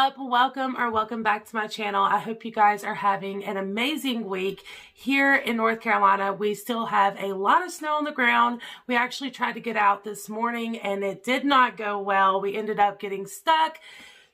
up? Welcome back to my channel. I hope you guys are having an amazing week. Here in North Carolina, we still have a lot of snow on the ground. We actually tried to get out this morning and it did not go well. We ended up getting stuck,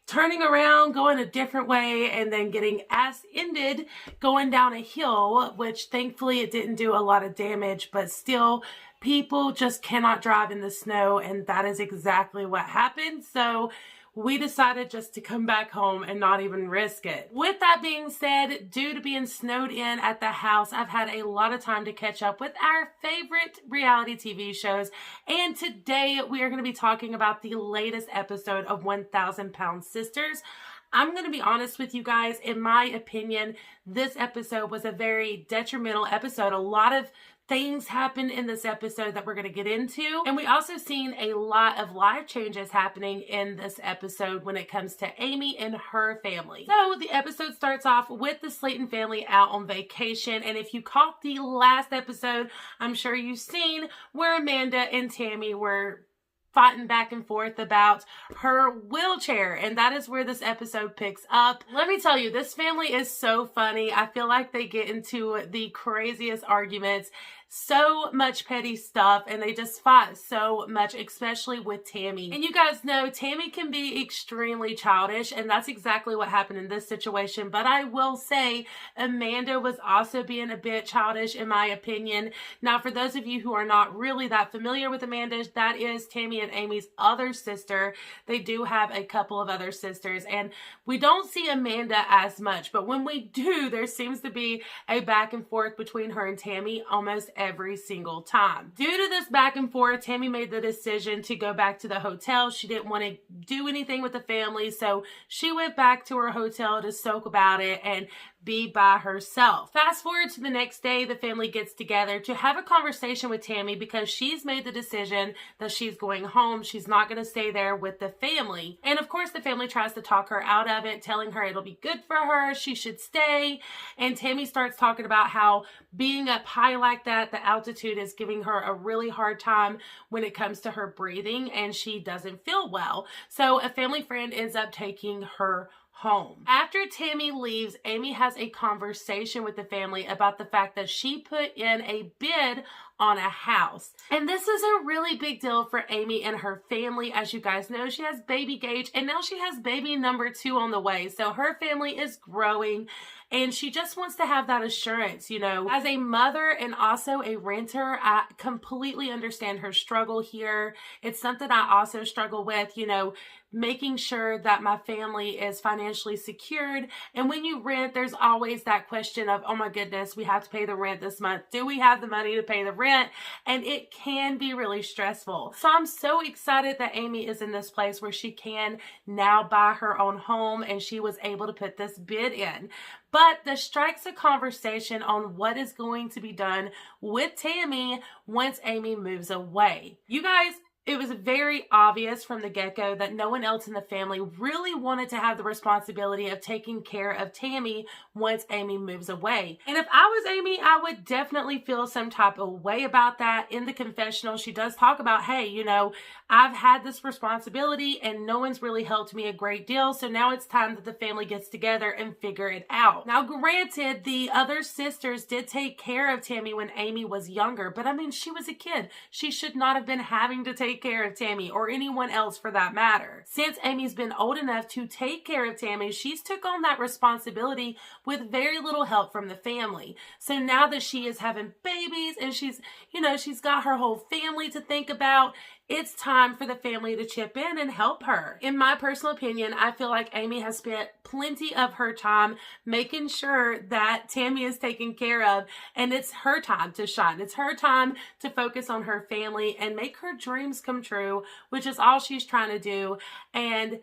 turning around, going a different way, and then getting ass-ended going down a hill, which thankfully it didn't do a lot of damage, but still people just cannot drive in the snow, and that is exactly what happened. So we decided just to come back home and not even risk it. With that being said, due to being snowed in at the house, I've had a lot of time to catch up with our favorite reality TV shows. And today we are going to be talking about the latest episode of 1,000 Pound Sisters. I'm going to be honest with you guys. In my opinion, this episode was a very detrimental episode. A lot of things happened in this episode that we're going to get into. And we also seen a lot of life changes happening in this episode when it comes to Amy and her family. So the episode starts off with the Slaton family out on vacation. And if you caught the last episode, I'm sure you've seen where Amanda and Tammy were fighting back and forth about her wheelchair, and that is where this episode picks up. Let me tell you, this family is so funny. I feel like they get into the craziest arguments, so much petty stuff, and they just fight so much, especially with Tammy. And you guys know Tammy can be extremely childish, and that's exactly what happened in this situation. But I will say Amanda was also being a bit childish in my opinion. Now, for those of you who are not really that familiar with Amanda, that is Tammy and Amy's other sister. They do have a couple of other sisters, and we don't see Amanda as much, but when we do, there seems to be a back and forth between her and Tammy almost every single time. Due to this back and forth, Tammy made the decision to go back to the hotel. She didn't want to do anything with the family, so she went back to her hotel to soak about it and be by herself. Fast forward to the next day, the family gets together to have a conversation with Tammy because she's made the decision that she's going home. She's not going to stay there with the family. And of course, the family tries to talk her out of it, telling her it'll be good for her, she should stay. And Tammy starts talking about how being up high like that, the altitude is giving her a really hard time when it comes to her breathing, and she doesn't feel well. So a family friend ends up taking her home. After Tammy leaves, Amy has a conversation with the family about the fact that she put in a bid on a house. And this is a really big deal for Amy and her family. As you guys know, she has baby Gage, and now she has baby number 2 on the way. So her family is growing, and she just wants to have that assurance, you know. As a mother and also a renter, I completely understand her struggle here. It's something I also struggle with, you know, making sure that my family is financially secured. And when you rent, there's always that question of, oh my goodness, we have to pay the rent this month. Do we have the money to pay the rent? And it can be really stressful. So I'm so excited that Amy is in this place where she can now buy her own home, and she was able to put this bid in. But this strikes a conversation on what is going to be done with Tammy once Amy moves away. You guys, it was very obvious from the get-go that no one else in the family really wanted to have the responsibility of taking care of Tammy once Amy moves away. And if I was Amy, I would definitely feel some type of way about that. In the confessional, she does talk about, hey, you know, I've had this responsibility and no one's really helped me a great deal. So now it's time that the family gets together and figure it out. Now, granted, the other sisters did take care of Tammy when Amy was younger, but I mean, she was a kid. She should not have been having to take care of Tammy, or anyone else for that matter. Since Amy's been old enough to take care of Tammy, she's took on that responsibility with very little help from the family. So now that she is having babies and she's got her whole family to think about, it's time for the family to chip in and help her. In my personal opinion, I feel like Amy has spent plenty of her time making sure that Tammy is taken care of, and it's her time to shine. It's her time to focus on her family and make her dreams come true, which is all she's trying to do. And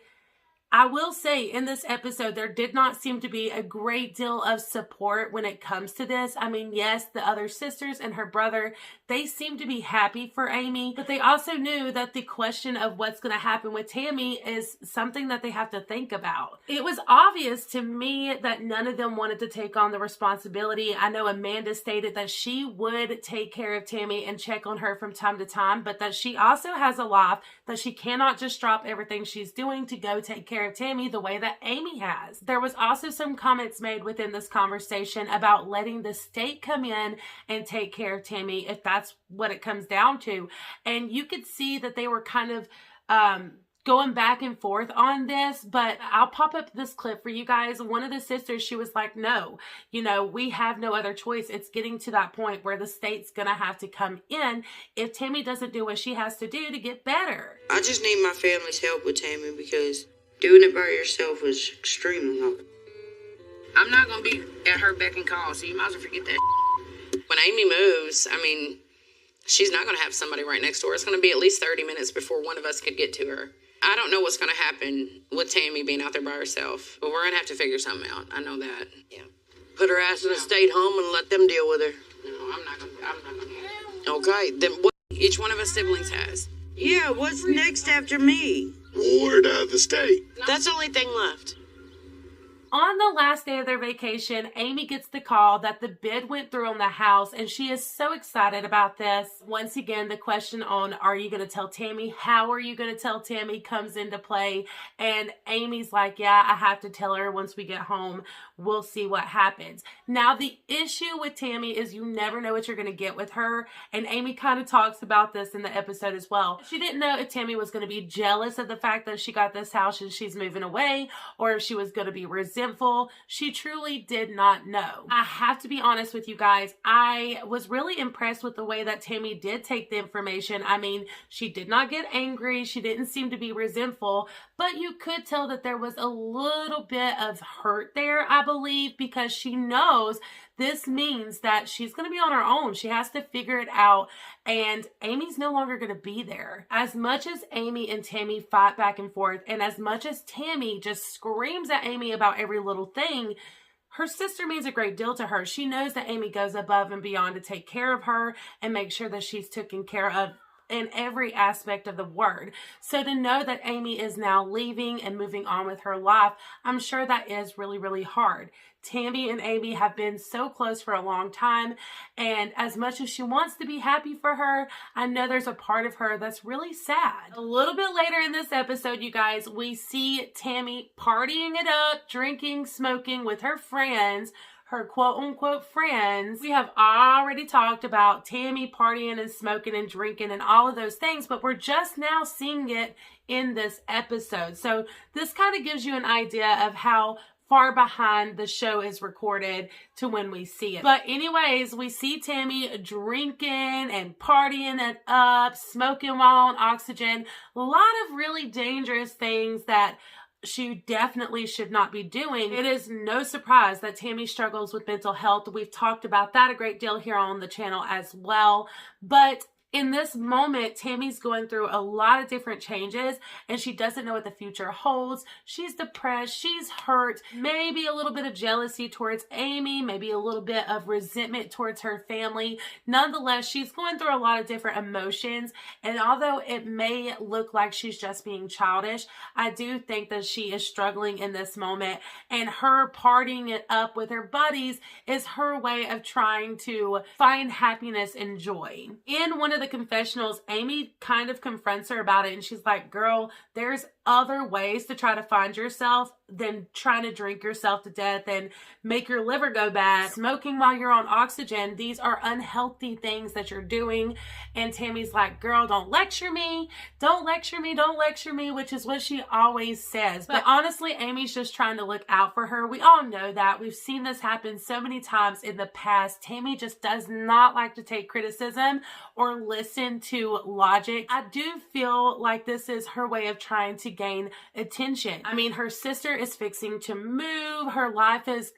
I will say in this episode, there did not seem to be a great deal of support when it comes to this. I mean, yes, the other sisters and her brother, they seemed to be happy for Amy, but they also knew that the question of what's going to happen with Tammy is something that they have to think about. It was obvious to me that none of them wanted to take on the responsibility. I know Amanda stated that she would take care of Tammy and check on her from time to time, but that she also has a life, that she cannot just drop everything she's doing to go take care of Tammy the way that Amy has. There was also some comments made within this conversation about letting the state come in and take care of Tammy if that's what it comes down to. And you could see that they were kind of going back and forth on this, but I'll pop up this clip for you guys. One of the sisters, she was like, no, you know, we have no other choice. It's getting to that point where the state's gonna have to come in if Tammy doesn't do what she has to do to get better. I just need my family's help with Tammy because doing it by yourself was extremely hard. I'm not gonna be at her beck and call, so you might as well forget that. When Amy moves, I mean, she's not going to have somebody right next to her. It's going to be at least 30 minutes before one of us could get to her. I don't know what's going to happen with Tammy being out there by herself, but we're going to have to figure something out. I know that. Yeah. Put her ass in a state home and let them deal with her. No, I'm not gonna. Okay, then what? Each one of us siblings has. Yeah, what's next after me? Ward out of the state. That's the only thing left. On the last day of their vacation, Amy gets the call that the bid went through on the house, and she is so excited about this. Once again, the question on, are you going to tell Tammy? How are you going to tell Tammy comes into play. And Amy's like, yeah, I have to tell her once we get home. We'll see what happens. Now, the issue with Tammy is you never know what you're going to get with her. And Amy kind of talks about this in the episode as well. She didn't know if Tammy was going to be jealous of the fact that she got this house and she's moving away, or if she was going to be resentful. She truly did not know. I have to be honest with you guys. I was really impressed with the way that Tammy did take the information. I mean, she did not get angry. She didn't seem to be resentful, but you could tell that there was a little bit of hurt there, I believe, because she knows this means that she's going to be on her own. She has to figure it out, and Amy's no longer going to be there. As much as Amy and Tammy fight back and forth, and as much as Tammy just screams at Amy about every little thing, her sister means a great deal to her. She knows that Amy goes above and beyond to take care of her and make sure that she's taken care of in every aspect of the word. So to know that Amy is now leaving and moving on with her life, I'm sure that is really, really hard. Tammy and Amy have been so close for a long time, and as much as she wants to be happy for her, I know there's a part of her that's really sad. A little bit later in this episode, you guys, we see Tammy partying it up, drinking, smoking with her friends, her quote-unquote friends. We have already talked about Tammy partying and smoking and drinking and all of those things, but we're just now seeing it in this episode. So this kind of gives you an idea of how far behind the show is recorded to when we see it. But anyways, we see Tammy drinking and partying it up, smoking while on oxygen. A lot of really dangerous things that she definitely should not be doing. It is no surprise that Tammy struggles with mental health. We've talked about that a great deal here on the channel as well. But in this moment, Tammy's going through a lot of different changes, and she doesn't know what the future holds. She's depressed, she's hurt, maybe a little bit of jealousy towards Amy, maybe a little bit of resentment towards her family. Nonetheless, she's going through a lot of different emotions, and although it may look like she's just being childish, I do think that she is struggling in this moment, and her partying it up with her buddies is her way of trying to find happiness and joy. In one of the confessionals, Amy kind of confronts her about it, and she's like, girl, there's other ways to try to find yourself than trying to drink yourself to death and make your liver go bad. Smoking while you're on oxygen, these are unhealthy things that you're doing. And Tammy's like, girl, don't lecture me, don't lecture me, don't lecture me, which is what she always says. But honestly, Amy's just trying to look out for her. We all know that. We've seen this happen so many times in the past. Tammy just does not like to take criticism or listen to logic. I do feel like this is her way of trying to gain attention. I mean, her sister is fixing to move. Her life is,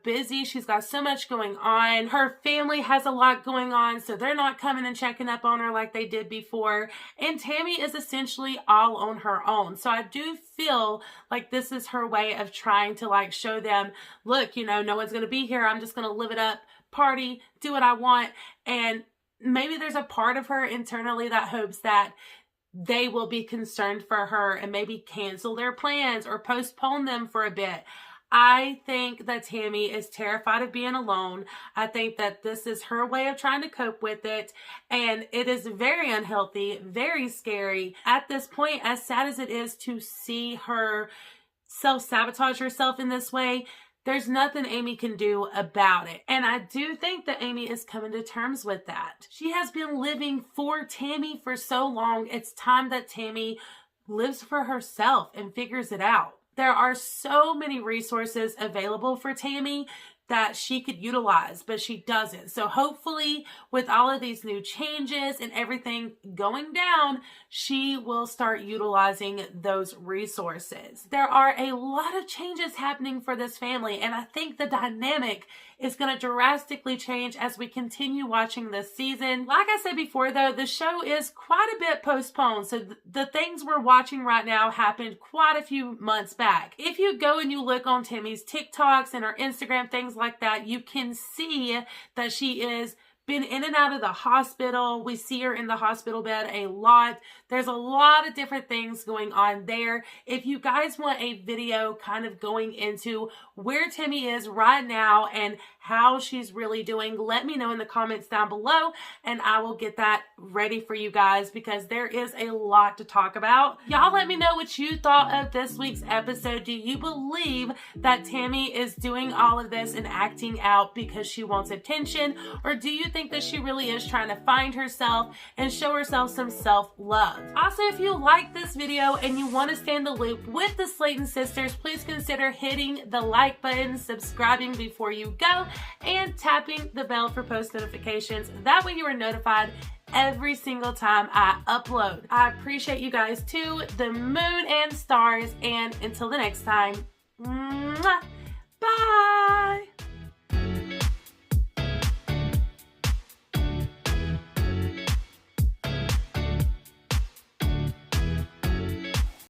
busy. She's got so much going on. Her family has a lot going on, so they're not coming and checking up on her like they did before. And Tammy is essentially all on her own. So I do feel like this is her way of trying to show them, look, no one's going to be here. I'm just going to live it up, party, do what I want. And maybe there's a part of her internally that hopes that they will be concerned for her and maybe cancel their plans or postpone them for a bit. I think that Tammy is terrified of being alone. I think that this is her way of trying to cope with it. And it is very unhealthy, very scary. At this point, as sad as it is to see her self-sabotage herself in this way, there's nothing Amy can do about it. And I do think that Amy is coming to terms with that. She has been living for Tammy for so long. It's time that Tammy lives for herself and figures it out. There are so many resources available for Tammy that she could utilize, but she doesn't. So hopefully with all of these new changes and everything going down, she will start utilizing those resources. There are a lot of changes happening for this family, and I think the dynamic is going to drastically change as we continue watching this season. Like I said before though, the show is quite a bit postponed. So the things we're watching right now happened quite a few months back. If you go and you look on Tammy's TikToks and her Instagram, things like that, you can see that she is been in and out of the hospital. We see her in the hospital bed a lot. There's a lot of different things going on there. If you guys want a video kind of going into where Tammy is right now and how she's really doing, let me know in the comments down below and I will get that ready for you guys because there is a lot to talk about. Y'all let me know what you thought of this week's episode. Do you believe that Tammy is doing all of this and acting out because she wants attention, or do you think that she really is trying to find herself and show herself some self-love? Also, if you like this video and you want to stay in the loop with the Slaton sisters, please consider hitting the like button, subscribing before you go, and tapping the bell for post notifications. That way you are notified every single time I upload. I appreciate you guys to the moon and stars, and until the next time, mwah, bye!